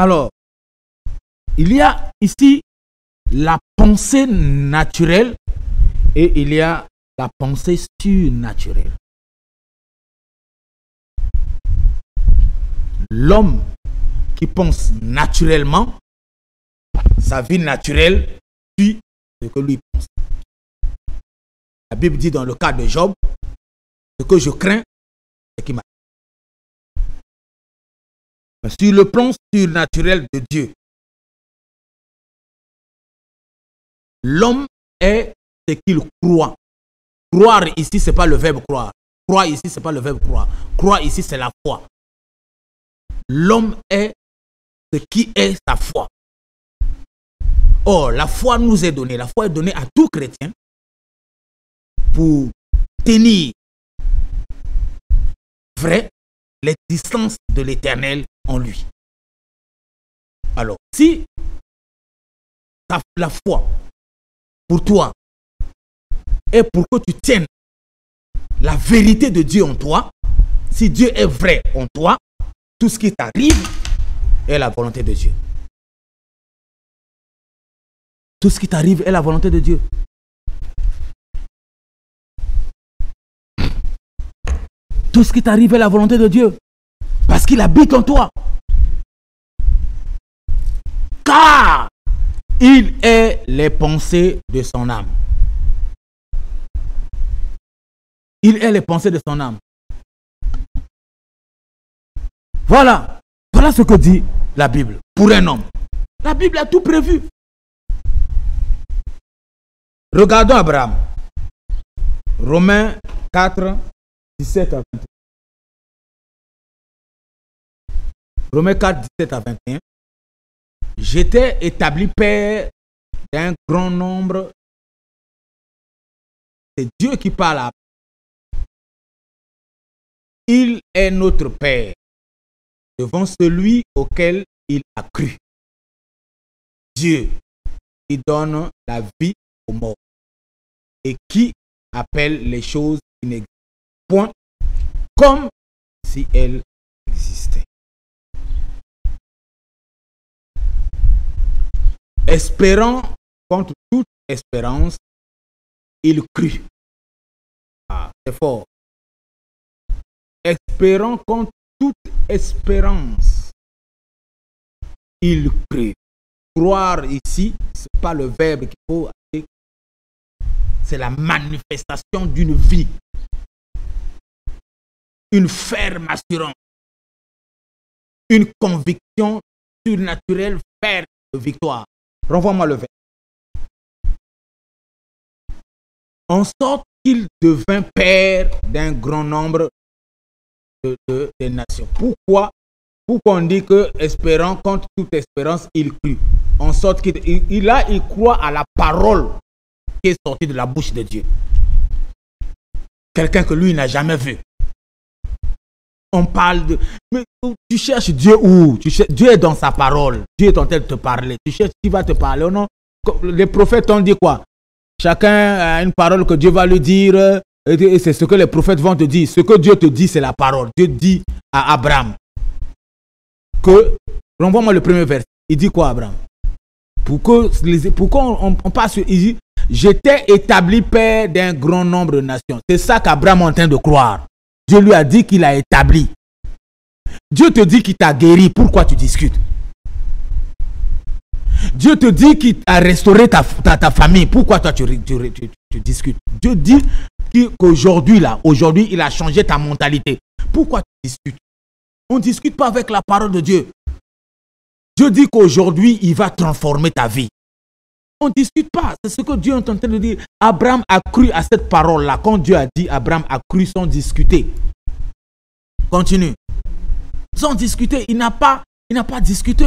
Alors, il y a ici la pensée naturelle et il y a la pensée surnaturelle. L'homme qui pense naturellement, sa vie naturelle suit ce que lui pense. La Bible dit dans le cas de Job, ce que je crains, c'est qui m'arrive. Sur le plan surnaturel de Dieu, l'homme est ce qu'il croit. Croire ici, ce n'est pas le verbe croire. Croire ici, ce n'est pas le verbe croire. Croire ici, c'est la foi. L'homme est ce qui est sa foi. Or, la foi nous est donnée. La foi est donnée à tout chrétien pour tenir vrai l'existence de l'Éternel en lui. Alors, si la foi pour toi est pour que tu tiennes la vérité de Dieu en toi, si Dieu est vrai en toi, tout ce qui t'arrive est la volonté de Dieu. Tout ce qui t'arrive est la volonté de Dieu. Tout ce qui t'arrive est la volonté de Dieu. Parce qu'il habite en toi. Car il est les pensées de son âme. Il est les pensées de son âme. Voilà. Voilà ce que dit la Bible pour un homme. La Bible a tout prévu. Regardons Abraham. Romains 4, 17 à 21. Romains 4, 17 à 21. J'étais établi père d'un grand nombre. C'est Dieu qui parle à Abraham. Il est notre Père devant celui auquel il a cru. Dieu qui donne la vie aux morts et qui appelle les choses qui n'existent point comme si elles existaient. Espérant contre toute espérance, il crut. Ah, c'est fort. Espérant contre toute espérance, il crut. Croire ici, ce n'est pas le verbe qu'il faut. C'est la manifestation d'une vie. Une ferme assurance. Une conviction surnaturelle ferme de victoire. Renvoie-moi le verbe. En sorte qu'il devint père d'un grand nombre de nations. Pourquoi on dit que espérant contre toute espérance, il crut. En sorte qu'il croit à la parole qui est sortie de la bouche de Dieu. Quelqu'un que lui n'a jamais vu. On parle de... Mais tu cherches Dieu où? Dieu est dans sa parole. Dieu est en train de te parler. Tu cherches qui va te parler ou non? Les prophètes ont dit quoi? Chacun a une parole que Dieu va lui dire. Et c'est ce que les prophètes vont te dire. Ce que Dieu te dit, c'est la parole. Dieu dit à Abraham que... Renvoie-moi le premier verset. Il dit quoi, Abraham? Pourquoi on passe sur... Il dit, j'étais établi père d'un grand nombre de nations. C'est ça qu'Abraham est en train de croire. Dieu lui a dit qu'il a établi. Dieu te dit qu'il t'a guéri. Pourquoi tu discutes? Dieu te dit qu'il a restauré ta famille. Pourquoi toi tu discutes? Dieu dit qu'aujourd'hui, il a changé ta mentalité. Pourquoi tu discutes? On ne discute pas avec la parole de Dieu. Dieu dit qu'aujourd'hui, il va transformer ta vie. On ne discute pas. C'est ce que Dieu est en train de dire. Abraham a cru à cette parole-là. Quand Dieu a dit, Abraham a cru sans discuter. Continue. Sans discuter. Il n'a pas discuté,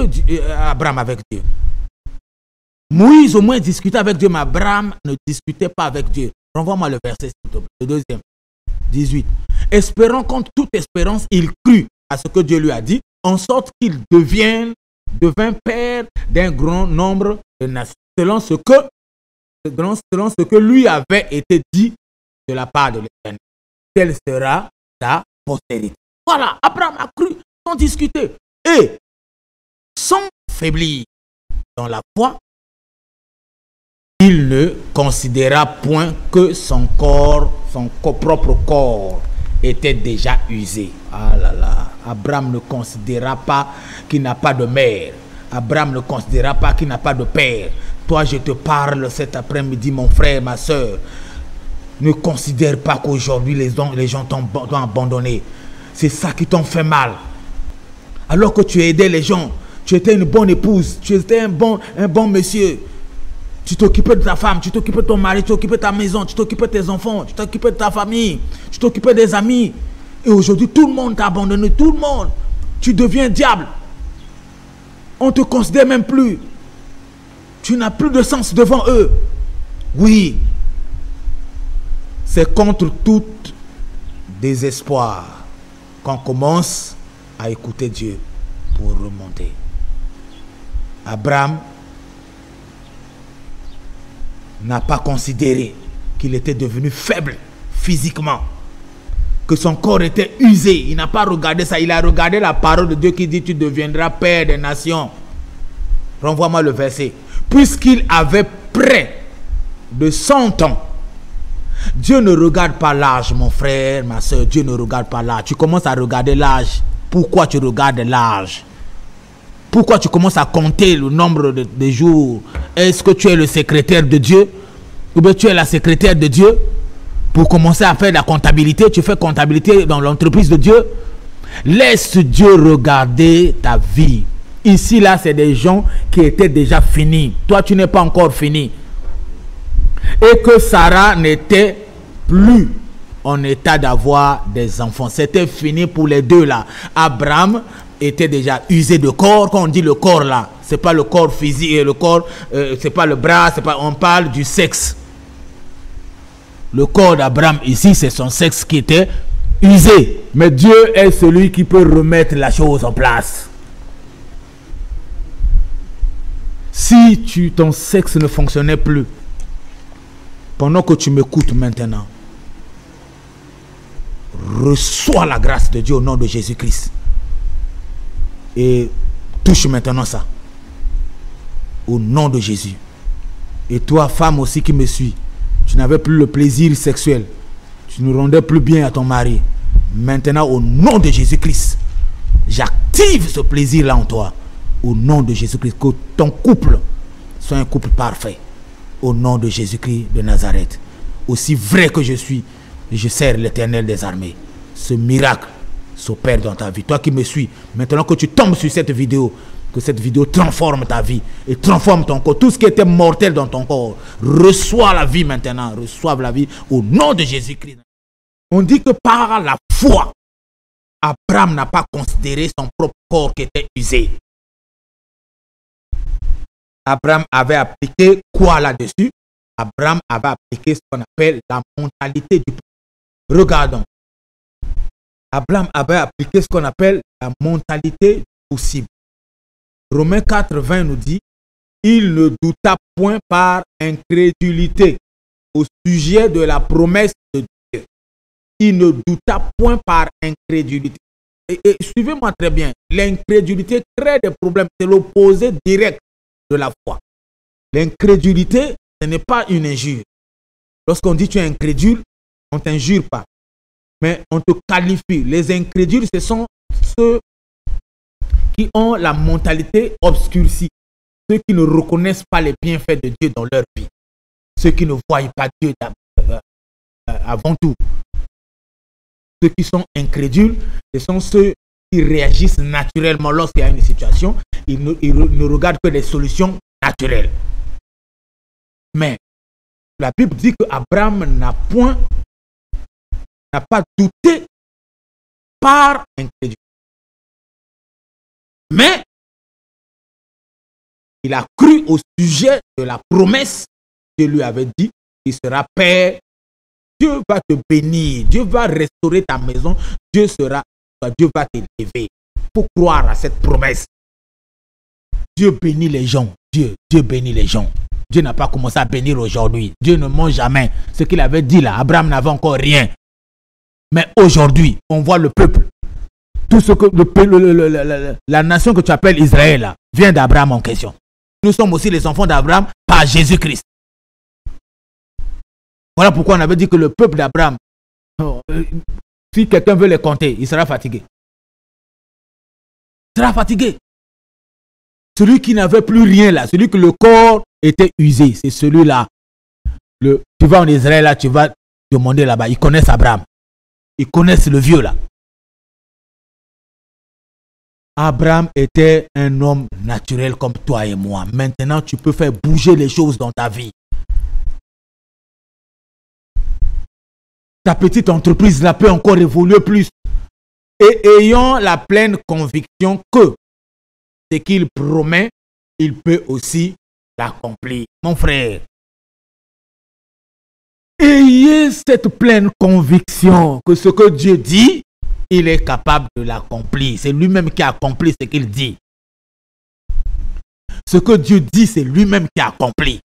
Abraham, avec Dieu. Moïse au moins discutait avec Dieu, mais Abraham ne discutait pas avec Dieu. Renvoie-moi le verset, s'il te plaît. Le deuxième. 18. Espérant contre toute espérance, il crut à ce que Dieu lui a dit, en sorte qu'il devint père d'un grand nombre de nations. Selon ce que lui avait été dit de la part de l'Éternel. Telle sera ta postérité. Voilà, Abraham a cru sans discuter. Et sans faiblir dans la foi, il ne considéra point que son propre corps était déjà usé. Ah là là, Abraham ne considéra pas qu'il n'a pas de mère. Abraham ne considéra pas qu'il n'a pas de père. Toi, je te parle cet après-midi, mon frère, ma soeur. Ne considère pas qu'aujourd'hui les gens t'ont abandonné. C'est ça qui t'ont fait mal. Alors que tu aidais les gens, tu étais une bonne épouse, tu étais un bon monsieur. Tu t'occupais de ta femme, tu t'occupais de ton mari, tu t'occupais de ta maison, tu t'occupais de tes enfants, tu t'occupais de ta famille, tu t'occupais des amis. Et aujourd'hui, tout le monde t'a abandonné, tout le monde. Tu deviens diable. On ne te considère même plus. Tu n'as plus de sens devant eux. Oui. C'est contre tout désespoir qu'on commence à écouter Dieu pour remonter. Abraham n'a pas considéré qu'il était devenu faible physiquement, que son corps était usé. Il n'a pas regardé ça. Il a regardé la parole de Dieu qui dit: tu deviendras père des nations. Renvoie-moi le verset. Puisqu'il avait près de 100 ans. Dieu ne regarde pas l'âge, mon frère, ma soeur. Dieu ne regarde pas l'âge. Tu commences à regarder l'âge. Pourquoi tu regardes l'âge? Pourquoi tu commences à compter le nombre de jours? Est-ce que tu es le secrétaire de Dieu? Ou bien tu es la secrétaire de Dieu? Pour commencer à faire la comptabilité, tu fais comptabilité dans l'entreprise de Dieu. Laisse Dieu regarder ta vie. Ici, là, c'est des gens qui étaient déjà finis. Toi, tu n'es pas encore fini. Et que Sarah n'était plus en état d'avoir des enfants. C'était fini pour les deux là. Abraham était déjà usé de corps. Quand on dit le corps là, c'est pas le corps physique, et le corps, c'est pas le bras, c'est pas. On parle du sexe. Le corps d'Abraham ici, c'est son sexe qui était usé. Mais Dieu est celui qui peut remettre la chose en place. Si ton sexe ne fonctionnait plus, pendant que tu m'écoutes maintenant, reçois la grâce de Dieu au nom de Jésus-Christ. Et touche maintenant ça. Au nom de Jésus. Et toi, femme aussi qui me suis, tu n'avais plus le plaisir sexuel. Tu ne rendais plus bien à ton mari. Maintenant, au nom de Jésus-Christ, j'active ce plaisir-là en toi. Au nom de Jésus-Christ, que ton couple soit un couple parfait. Au nom de Jésus-Christ de Nazareth. Aussi vrai que je suis, je sers l'Éternel des armées. Ce miracle s'opère dans ta vie. Toi qui me suis, maintenant que tu tombes sur cette vidéo, que cette vidéo transforme ta vie et transforme ton corps. Tout ce qui était mortel dans ton corps, reçois la vie maintenant. Reçois la vie au nom de Jésus-Christ. On dit que par la foi, Abraham n'a pas considéré son propre corps qui était usé. Abraham avait appliqué quoi là-dessus? Abraham avait appliqué ce qu'on appelle la mentalité du possible. Regardons. Abraham avait appliqué ce qu'on appelle la mentalité du possible. Romains 4:20 nous dit: il ne douta point par incrédulité au sujet de la promesse de Dieu. Il ne douta point par incrédulité. Et suivez-moi très bien. L'incrédulité crée des problèmes. C'est l'opposé direct de la foi. L'incrédulité, ce n'est pas une injure. Lorsqu'on dit tu es incrédule, on ne t'injure pas. Mais on te qualifie. Les incrédules, ce sont ceux qui ont la mentalité obscurcie. Ceux qui ne reconnaissent pas les bienfaits de Dieu dans leur vie. Ceux qui ne voient pas Dieu avant tout. Ceux qui sont incrédules, ce sont ceux qui réagissent naturellement lorsqu'il y a une situation. Ils ne regardent que les solutions naturelles. Mais la Bible dit que Abraham n'a pas douté par incrédulité. Mais il a cru au sujet de la promesse. Dieu lui avait dit qu'il sera père. Dieu va te bénir. Dieu va restaurer ta maison. Dieu va t'élever. Il faut croire à cette promesse. Dieu bénit les gens. Dieu bénit les gens. Dieu n'a pas commencé à bénir aujourd'hui. Dieu ne ment jamais. Ce qu'il avait dit là, Abraham n'avait encore rien. Mais aujourd'hui, on voit le peuple. Tout ce que la nation que tu appelles Israël là, vient d'Abraham en question. Nous sommes aussi les enfants d'Abraham par Jésus-Christ. Voilà pourquoi on avait dit que le peuple d'Abraham, si quelqu'un veut les compter, il sera fatigué. Il sera fatigué. Celui qui n'avait plus rien là, celui que le corps était usé, c'est celui-là. Tu vas en Israël là, tu vas demander là-bas, ils connaissent Abraham. Ils connaissent le vieux là. Abraham était un homme naturel comme toi et moi. Maintenant, tu peux faire bouger les choses dans ta vie. Ta petite entreprise là peut encore évoluer plus. Et ayant la pleine conviction que ce qu'il promet, il peut aussi l'accomplir. Mon frère, ayez cette pleine conviction que ce que Dieu dit, il est capable de l'accomplir. C'est lui-même qui a accompli ce qu'il dit. Ce que Dieu dit, c'est lui-même qui a accompli.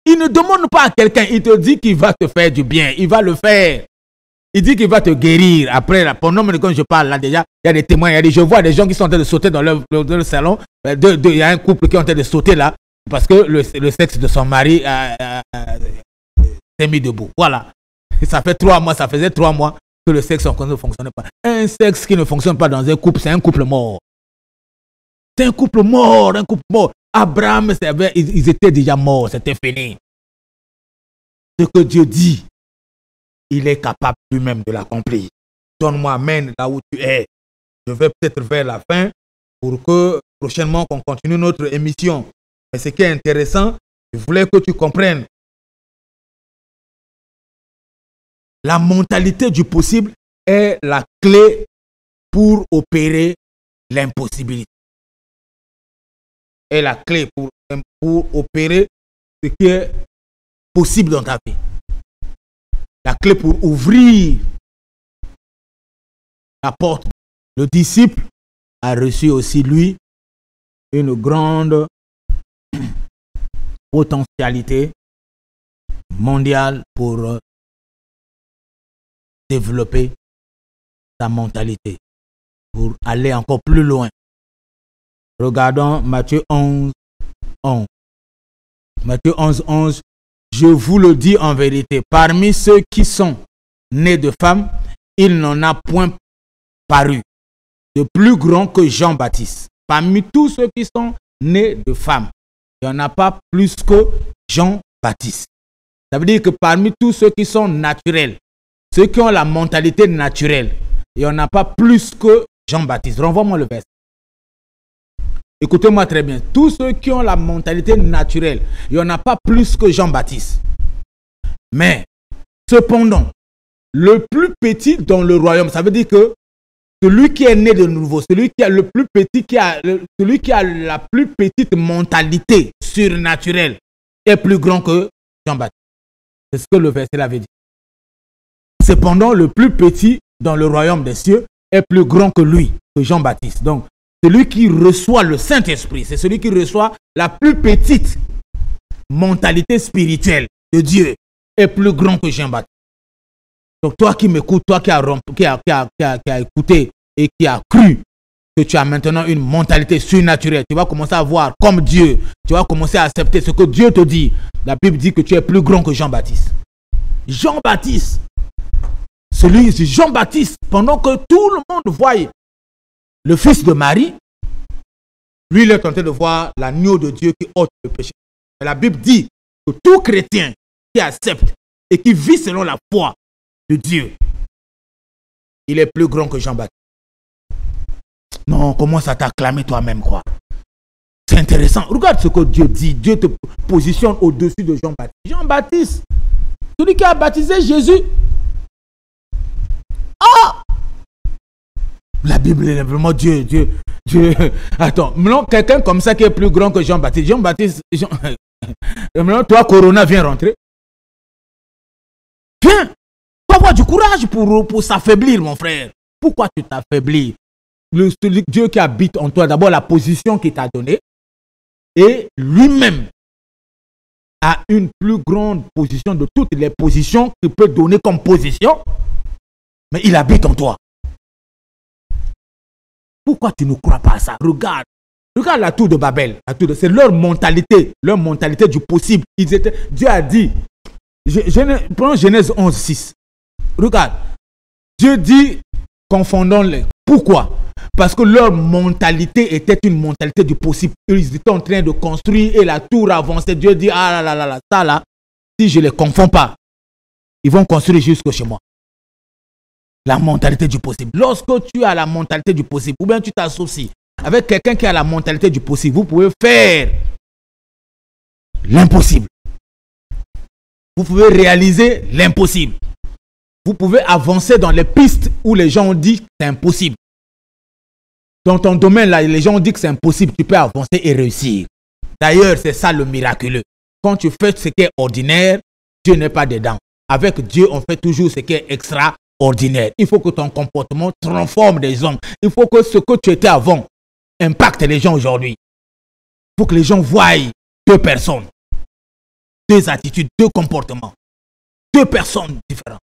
Il ne demande pas à quelqu'un, il te dit qu'il va te faire du bien. Il va le faire. Il dit qu'il va te guérir. Après, là, pendant que je parle là déjà, il y a des témoins. Je vois des gens qui sont en train de sauter dans leur salon. Il y a un couple qui est en train de sauter là parce que le sexe de son mari s'est mis debout. Voilà. Ça fait 3 mois, ça faisait 3 mois que le sexe ne fonctionnait pas. Un sexe qui ne fonctionne pas dans un couple, c'est un couple mort. C'est un couple mort, un couple mort. Abraham, ils étaient déjà morts, c'était fini. Ce que Dieu dit, il est capable lui-même de l'accomplir. Donne-moi amen là où tu es. Je vais peut-être vers la fin pour que prochainement qu'on continue notre émission. Mais ce qui est intéressant, je voulais que tu comprennes. La mentalité du possible est la clé pour opérer l'impossibilité. Est la clé pour opérer ce qui est possible dans ta vie. La clé pour ouvrir la porte. Le disciple a reçu aussi, lui, une grande potentialité mondiale pour développer sa mentalité, pour aller encore plus loin. Regardons Matthieu 11, 11. Matthieu 11, 11. Je vous le dis en vérité, parmi ceux qui sont nés de femmes, il n'en a point paru de plus grand que Jean-Baptiste. Parmi tous ceux qui sont nés de femmes, il n'y en a pas plus que Jean-Baptiste. Ça veut dire que parmi tous ceux qui sont naturels, ceux qui ont la mentalité naturelle, il n'y en a pas plus que Jean-Baptiste. Renvoie-moi le verset. Écoutez-moi très bien. Tous ceux qui ont la mentalité naturelle, il n'y en a pas plus que Jean-Baptiste. Mais, cependant, le plus petit dans le royaume, ça veut dire que celui qui est né de nouveau, celui qui a le plus petit, celui qui a la plus petite mentalité surnaturelle est plus grand que Jean-Baptiste. C'est ce que le verset avait dit. Cependant, le plus petit dans le royaume des cieux est plus grand que lui, que Jean-Baptiste. Donc, celui qui reçoit le Saint-Esprit, c'est celui qui reçoit la plus petite mentalité spirituelle de Dieu, est plus grand que Jean-Baptiste. Donc, toi qui m'écoutes, toi qui as écouté et qui as cru que tu as maintenant une mentalité surnaturelle, tu vas commencer à voir comme Dieu, tu vas commencer à accepter ce que Dieu te dit. La Bible dit que tu es plus grand que Jean-Baptiste. Jean-Baptiste, Jean-Baptiste, pendant que tout le monde voyait le fils de Marie, lui, il est tenté de voir l'agneau de Dieu qui ôte le péché. Mais la Bible dit que tout chrétien qui accepte et qui vit selon la foi de Dieu, il est plus grand que Jean-Baptiste. Non, commence à t'acclamer toi-même, quoi. C'est intéressant. Regarde ce que Dieu dit. Dieu te positionne au-dessus de Jean-Baptiste. Jean-Baptiste, celui qui a baptisé Jésus. Ah! La Bible est vraiment Dieu. Attends, maintenant quelqu'un comme ça qui est plus grand que Jean-Baptiste. Maintenant toi, Corona, viens rentrer. Viens. Tu vas avoir du courage pour s'affaiblir, mon frère. Pourquoi tu t'affaiblis? Le Dieu qui habite en toi, d'abord la position qu'il t'a donnée, et lui-même a une plus grande position de toutes les positions qu'il peut donner comme position, mais il habite en toi. Pourquoi tu ne crois pas à ça? Regarde. Regarde la tour de Babel. C'est leur mentalité du possible. Dieu a dit, prenons Genèse 11, 6. Regarde. Dieu dit, confondons-les. Pourquoi? Parce que leur mentalité était une mentalité du possible. Ils étaient en train de construire et la tour avançait. Dieu dit, ah là là là, ça là, si je ne les confonds pas, ils vont construire jusque chez moi. La mentalité du possible. Lorsque tu as la mentalité du possible, ou bien tu t'associes avec quelqu'un qui a la mentalité du possible, vous pouvez faire l'impossible. Vous pouvez réaliser l'impossible. Vous pouvez avancer dans les pistes où les gens ont dit que c'est impossible. Dans ton domaine, là, les gens ont dit que c'est impossible. Tu peux avancer et réussir. D'ailleurs, c'est ça le miraculeux. Quand tu fais ce qui est ordinaire, Dieu n'est pas dedans. Avec Dieu, on fait toujours ce qui est extraordinaire. Il faut que ton comportement transforme les hommes. Il faut que ce que tu étais avant impacte les gens aujourd'hui. Il faut que les gens voient deux personnes, deux attitudes, deux comportements, deux personnes différentes.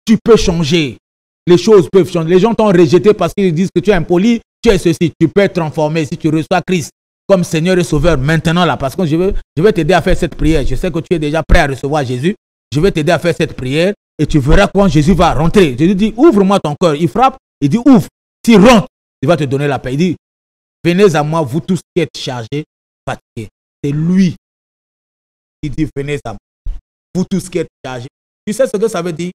Tu peux changer. Les choses peuvent changer. Les gens t'ont rejeté parce qu'ils disent que tu es impoli, tu es ceci. Tu peux être transformé si tu reçois Christ comme Seigneur et Sauveur maintenant là. Parce que je vais t'aider à faire cette prière. Je sais que tu es déjà prêt à recevoir Jésus. Je vais t'aider à faire cette prière et tu verras quand Jésus va rentrer. Jésus dit, ouvre-moi ton cœur. Il frappe, il dit, ouvre. S'il rentre, il va te donner la paix. Il dit, venez à moi, vous tous qui êtes chargés, fatigués. C'est lui qui dit, venez à moi, vous tous qui êtes chargés. Tu sais ce que ça veut dire?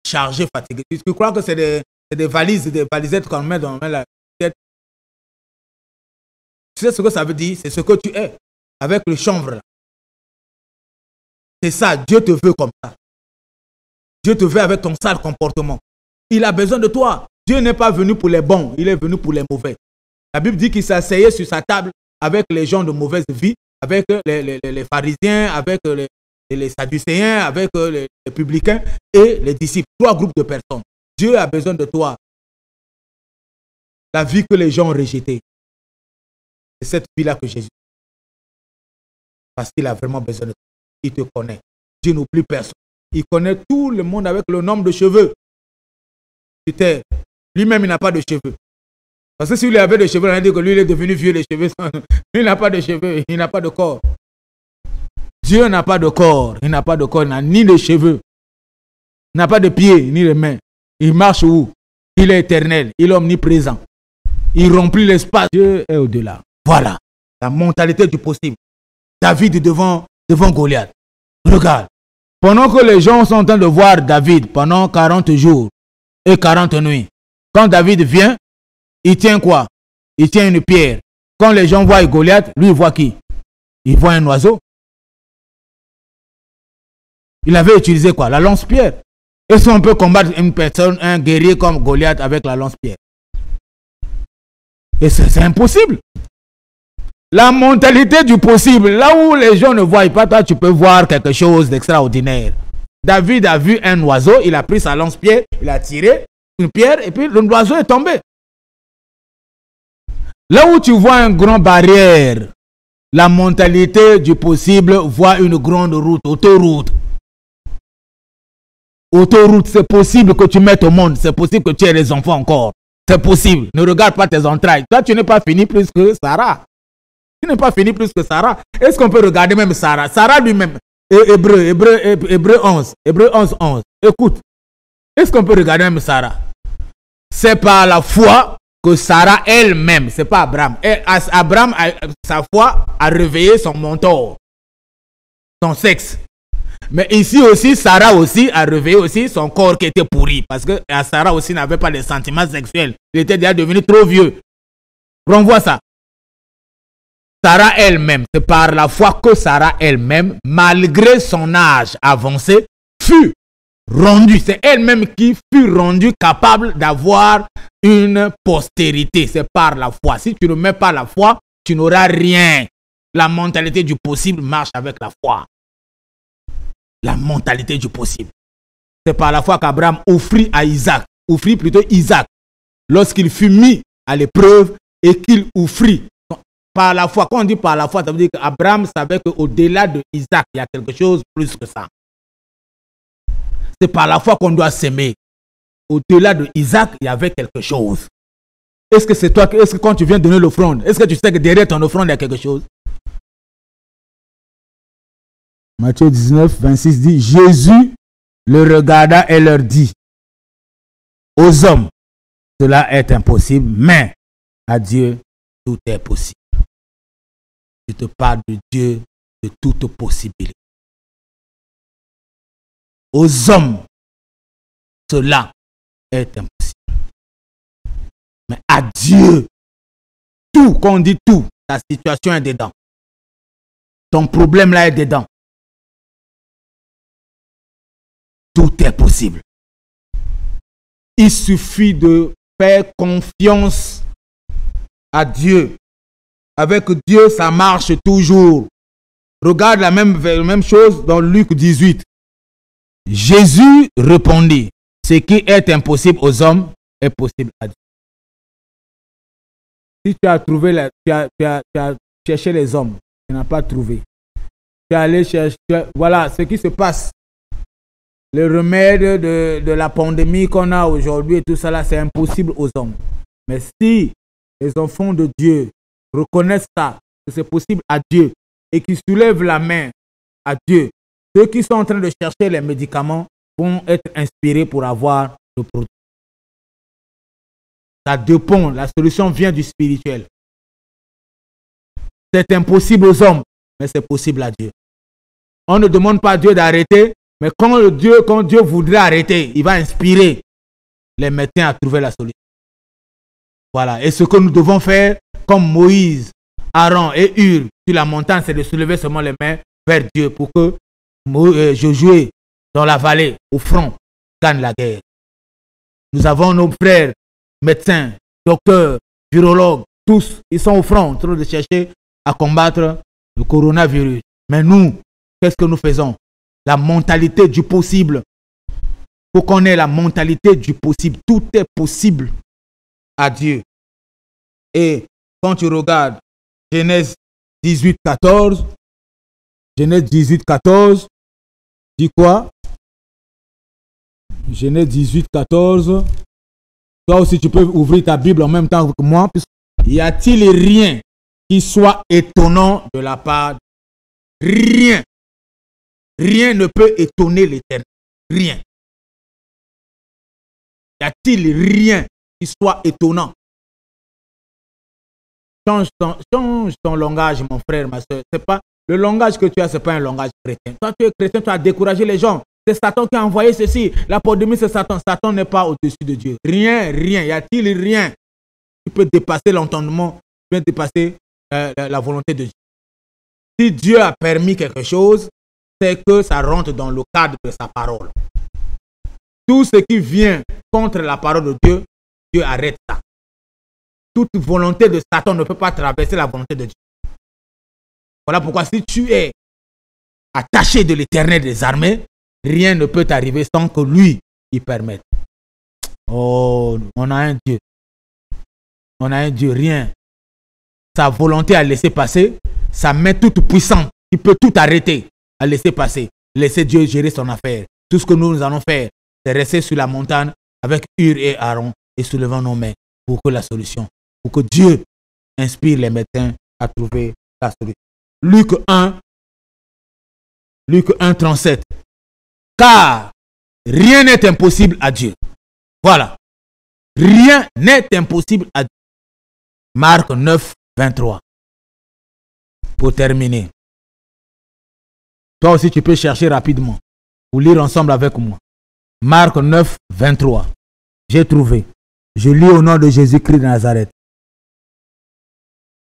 Chargé, fatigué. Tu crois que c'est des valises, des valisettes qu'on met dans la tête? Tu sais ce que ça veut dire? C'est ce que tu es avec le chanvre. C'est ça, Dieu te veut comme ça. Dieu te veut avec ton sale comportement. Il a besoin de toi. Dieu n'est pas venu pour les bons, il est venu pour les mauvais. La Bible dit qu'il s'asseyait sur sa table avec les gens de mauvaise vie, avec les pharisiens, avec les sadducéens, avec les publicains et les disciples. 3 groupes de personnes. Dieu a besoin de toi. La vie que les gens ont rejetée, c'est cette vie-là que Jésus. Parce qu'il a vraiment besoin de toi. Il te connaît. Dieu n'oublie personne. Il connaît tout le monde avec le nombre de cheveux. Lui-même, il n'a pas de cheveux. Parce que s'il avait des cheveux, on a dit que lui, il est devenu vieux, les cheveux. Lui, il n'a pas de cheveux, il n'a pas de corps. Dieu n'a pas de corps, il n'a pas de corps, il n'a ni de cheveux, il n'a pas de pieds, ni de mains. Il marche où? Il est éternel, il est omniprésent. Il remplit l'espace. Dieu est au-delà. Voilà, la mentalité du possible. David devant Goliath. Regarde, pendant que les gens sont en train de voir David pendant 40 jours et 40 nuits, quand David vient, il tient quoi? Il tient une pierre. Quand les gens voient Goliath, lui, il voit qui? Il voit un oiseau. Il avait utilisé quoi? La lance-pierre. Est-ce qu'on peut combattre une personne, un guerrier comme Goliath avec la lance-pierre? Et c'est impossible. La mentalité du possible, là où les gens ne voient pas, toi tu peux voir quelque chose d'extraordinaire. David a vu un oiseau, il a pris sa lance-pierre, il a tiré une pierre et puis l'oiseau est tombé. Là où tu vois une grande barrière, la mentalité du possible voit une grande route, autoroute. Autoroute, c'est possible que tu mettes au monde, c'est possible que tu aies des enfants encore. C'est possible. Ne regarde pas tes entrailles. Toi, tu n'es pas fini plus que Sarah. Tu n'es pas fini plus que Sarah. Est-ce qu'on peut regarder même Sarah? Sarah lui-même. Hébreu 11. Hébreu 11, 11. Écoute. Est-ce qu'on peut regarder même Sarah? C'est par la foi que Sarah elle-même, c'est pas Abraham. Abraham, sa foi a réveillé son mentor, son sexe. Mais ici aussi, Sarah aussi a réveillé aussi son corps qui était pourri. Parce que Sarah aussi n'avait pas de sentiments sexuels. Il était déjà devenu trop vieux. Renvoie ça. Sarah elle-même, c'est par la foi que Sarah elle-même, malgré son âge avancé, fut rendue. C'est elle-même qui fut rendue capable d'avoir une postérité. C'est par la foi. Si tu ne mets pas la foi, tu n'auras rien. La mentalité du possible marche avec la foi. La mentalité du possible. C'est par la foi qu'Abraham offrit à Isaac, offrit plutôt Isaac, lorsqu'il fut mis à l'épreuve et qu'il offrit. Par la foi, quand on dit par la foi, ça veut dire qu'Abraham savait qu'au-delà de Isaac, il y a quelque chose plus que ça. C'est par la foi qu'on doit s'aimer. Au-delà de Isaac, il y avait quelque chose. Est-ce que c'est toi, est-ce que quand tu viens donner l'offrande, est-ce que tu sais que derrière ton offrande, il y a quelque chose? Matthieu 19, 26 dit, Jésus le regarda et leur dit, aux hommes, cela est impossible, mais à Dieu, tout est possible. Je te parle de Dieu, de toute possibilité. Aux hommes, cela est impossible. Mais à Dieu, tout, quand on dit tout, ta situation est dedans. Ton problème là est dedans. Tout est possible. Il suffit de faire confiance à Dieu. Avec Dieu, ça marche toujours. Regarde la même chose dans Luc 18. Jésus répondit, ce qui est impossible aux hommes est possible à Dieu. Si tu as trouvé, tu as cherché les hommes, tu n'as pas trouvé. Tu es allé chercher, voilà ce qui se passe. Le remède de la pandémie qu'on a aujourd'hui et tout ça là, c'est impossible aux hommes. Mais si les enfants de Dieu reconnaissent ça, que c'est possible à Dieu, et qui soulèvent la main à Dieu, ceux qui sont en train de chercher les médicaments vont être inspirés pour avoir le produit. Ça dépend, la solution vient du spirituel. C'est impossible aux hommes, mais c'est possible à Dieu. On ne demande pas à Dieu d'arrêter, mais quand Dieu voudrait arrêter, il va inspirer les médecins à trouver la solution. Voilà. Et ce que nous devons faire, comme Moïse, Aaron et Hur sur la montagne, c'est de soulever seulement les mains vers Dieu pour que Josué, dans la vallée, au front, gagne la guerre. Nous avons nos frères, médecins, docteurs, virologues, tous, ils sont au front en train de chercher à combattre le coronavirus. Mais nous, qu'est-ce que nous faisons? La mentalité du possible. Il faut qu'on ait la mentalité du possible. Tout est possible à Dieu. Et quand tu regardes Genèse 18, 14, Genèse 18, 14, dit quoi? Genèse 18, 14. Toi aussi, tu peux ouvrir ta Bible en même temps que moi. Y a-t-il rien qui soit étonnant de la part? Rien. Rien ne peut étonner l'Éternel. Rien. Y a-t-il rien qui soit étonnant? Change ton langage, mon frère, ma soeur. C'est pas, le langage que tu as, ce n'est pas un langage chrétien. Quand tu es chrétien, tu as découragé les gens. C'est Satan qui a envoyé ceci. La pandémie, c'est Satan. Satan n'est pas au-dessus de Dieu. Rien, rien. Y a-t-il rien qui peut dépasser l'entendement, qui peut dépasser la volonté de Dieu? Si Dieu a permis quelque chose, c'est que ça rentre dans le cadre de sa parole. Tout ce qui vient contre la parole de Dieu, Dieu arrête ça. Toute volonté de Satan ne peut pas traverser la volonté de Dieu. Voilà pourquoi si tu es attaché de l'Éternel des armées, rien ne peut t'arriver sans que lui y permette. Oh, on a un Dieu. On a un Dieu, rien. Sa volonté à laisser passer, sa main toute puissante qui peut tout arrêter, à laisser passer. Laisser Dieu gérer son affaire. Tout ce que nous allons faire, c'est rester sur la montagne avec Hur et Aaron et soulevant nos mains pour que la solution, pour que Dieu inspire les médecins à trouver la solution. Luc 1, 37. Car rien n'est impossible à Dieu. Voilà. Rien n'est impossible à Dieu. Marc 9, 23. Pour terminer. Toi aussi, tu peux chercher rapidement. Pour lire ensemble avec moi. Marc 9, 23. J'ai trouvé. Je lis au nom de Jésus-Christ de Nazareth.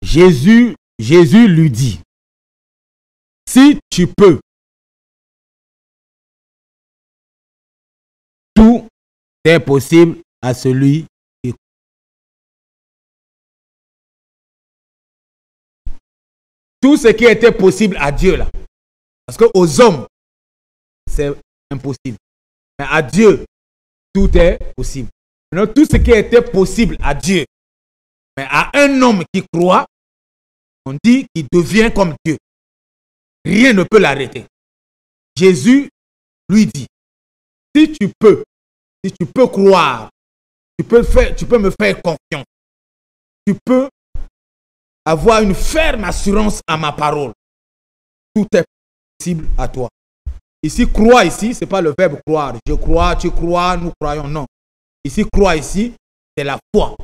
Jésus lui dit, si tu peux, tout est possible à celui qui croit. Tout ce qui était possible à Dieu là. Parce que aux hommes, c'est impossible. Mais à Dieu, tout est possible. Donc, tout ce qui était possible à Dieu, mais à un homme qui croit, on dit qu'il devient comme Dieu. Rien ne peut l'arrêter. Jésus lui dit, si tu peux croire, tu peux me faire confiance. tu peux avoir une ferme assurance à ma parole. Tout est possible à toi. Ici, croire ici, ce n'est pas le verbe croire. Je crois, tu crois, nous croyons. Non. Ici, croire ici, c'est la foi.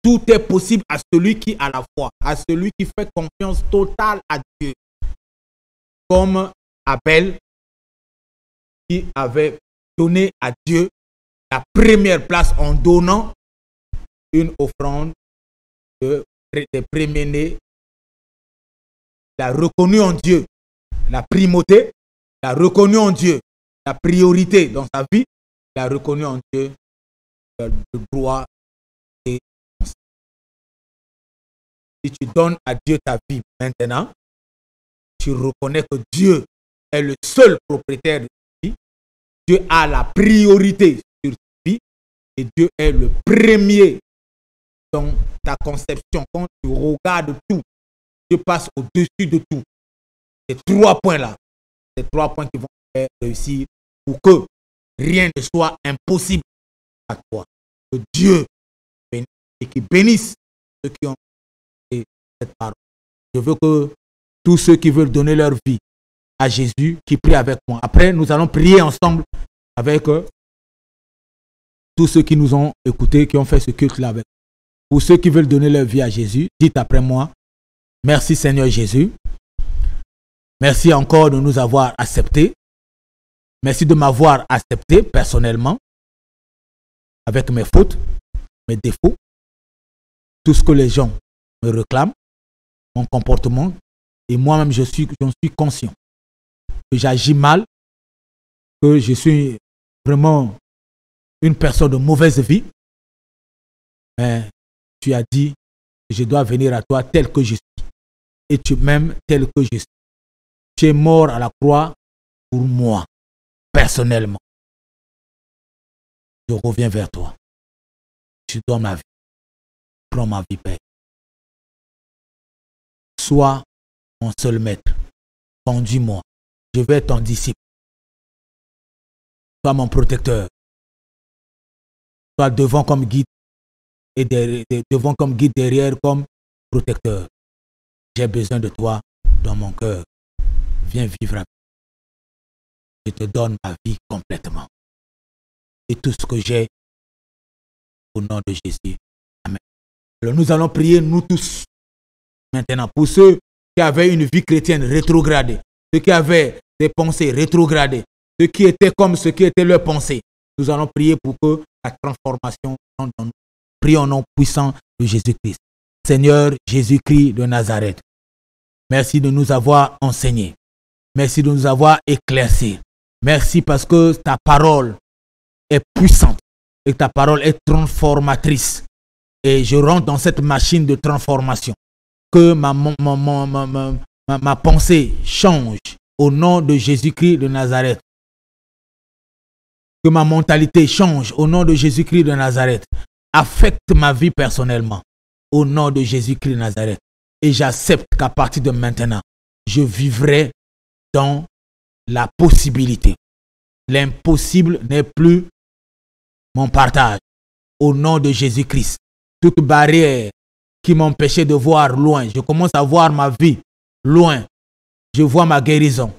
Tout est possible à celui qui a la foi, à celui qui fait confiance totale à Dieu. Comme Abel, qui avait donné à Dieu la première place en donnant une offrande des premiers-nés. Il a reconnu en Dieu la primauté, il a reconnu en Dieu la priorité dans sa vie, il a reconnu en Dieu le droit et si tu donnes à Dieu ta vie maintenant, tu reconnais que Dieu est le seul propriétaire de ta vie, Dieu a la priorité sur ta vie et Dieu est le premier dans ta conception. Quand tu regardes tout, Dieu passe au-dessus de tout. Ces trois points-là, ces trois points qui vont te faire réussir pour que rien ne soit impossible à toi. Que Dieu bénisse et qu'il bénisse ceux qui ont écouté cette parole. Je veux que tous ceux qui veulent donner leur vie à Jésus, qui prient avec moi. Après, nous allons prier ensemble avec tous ceux qui nous ont écoutés, qui ont fait ce culte-là avec. Pour ceux qui veulent donner leur vie à Jésus, dites après moi, merci Seigneur Jésus. Merci encore de nous avoir acceptés. Merci de m'avoir accepté personnellement, avec mes fautes, mes défauts, tout ce que les gens me réclament, mon comportement, et moi-même j'en suis conscient que j'agis mal, que je suis vraiment une personne de mauvaise vie. Mais tu as dit que je dois venir à toi tel que je suis, et tu m'aimes tel que je suis. Tu es mort à la croix pour moi, personnellement. Je reviens vers toi. Tu donnes ma vie. Prends ma vie, Père. Sois mon seul maître. Conduis-moi. Je vais être ton disciple. Sois mon protecteur. Sois devant comme guide et devant comme guide, derrière comme protecteur. J'ai besoin de toi dans mon cœur. Viens vivre avec moi. Je te donne ma vie complètement. Et tout ce que j'ai au nom de Jésus. Amen. Alors nous allons prier, nous tous, maintenant, pour ceux qui avaient une vie chrétienne rétrogradée, ceux qui avaient des pensées rétrogradées, ceux qui étaient comme ce qui était leur pensée. Nous allons prier pour que la transformation entre dans nous. Prions au nom puissant de Jésus-Christ. Seigneur Jésus-Christ de Nazareth, merci de nous avoir enseigné. Merci de nous avoir éclairci. Merci parce que ta parole est puissante et ta parole est transformatrice. Et je rentre dans cette machine de transformation. Que ma pensée change au nom de Jésus-Christ de Nazareth. Que ma mentalité change au nom de Jésus-Christ de Nazareth. Affecte ma vie personnellement au nom de Jésus-Christ de Nazareth. Et j'accepte qu'à partir de maintenant, je vivrai dans la possibilité. L'impossible n'est plus mon partage. Au nom de Jésus-Christ, toute barrière qui m'empêchait de voir loin, je commence à voir ma vie loin. Je vois ma guérison.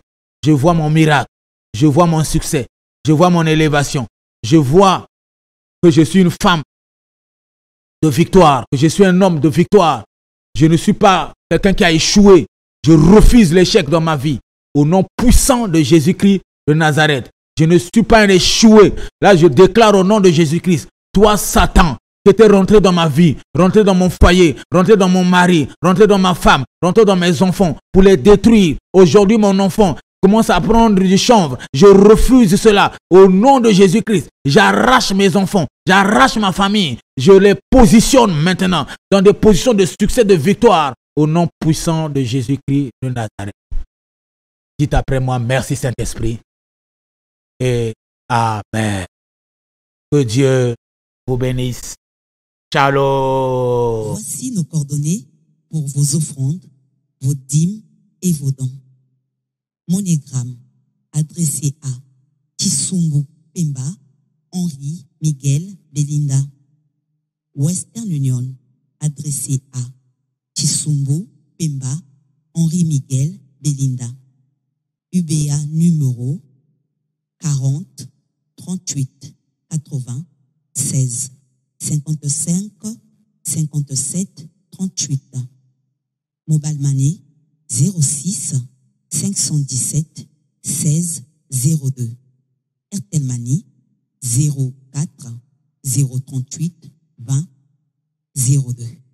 Je vois mon miracle. Je vois mon succès. Je vois mon élévation. Je vois que je suis une femme de victoire, que je suis un homme de victoire. Je ne suis pas quelqu'un qui a échoué. Je refuse l'échec dans ma vie. Au nom puissant de Jésus-Christ de Nazareth. Je ne suis pas un échoué. Là, je déclare au nom de Jésus-Christ. Toi, Satan, qui était rentré dans ma vie, rentré dans mon foyer, rentré dans mon mari, rentré dans ma femme, rentré dans mes enfants, pour les détruire. Aujourd'hui, mon enfant commence à prendre du chanvre. Je refuse cela. Au nom de Jésus-Christ, j'arrache mes enfants, j'arrache ma famille. Je les positionne maintenant dans des positions de succès, de victoire. Au nom puissant de Jésus-Christ de Nazareth. Dites après moi, merci Saint-Esprit. Et Amen. Que Dieu vous bénisse. Shalom. Voici nos coordonnées pour vos offrandes, vos dîmes et vos dons. Monogramme adressé à Kisumbu Pemba, Henri, Miguel, Belinda. Western Union, adressé à Chisumbo Pemba Henri Miguel Belinda. UBA numéro 40 38 80 16 55 57 38. Mobile Money 06 517 16 02. Airtel Money 04 038 20 02.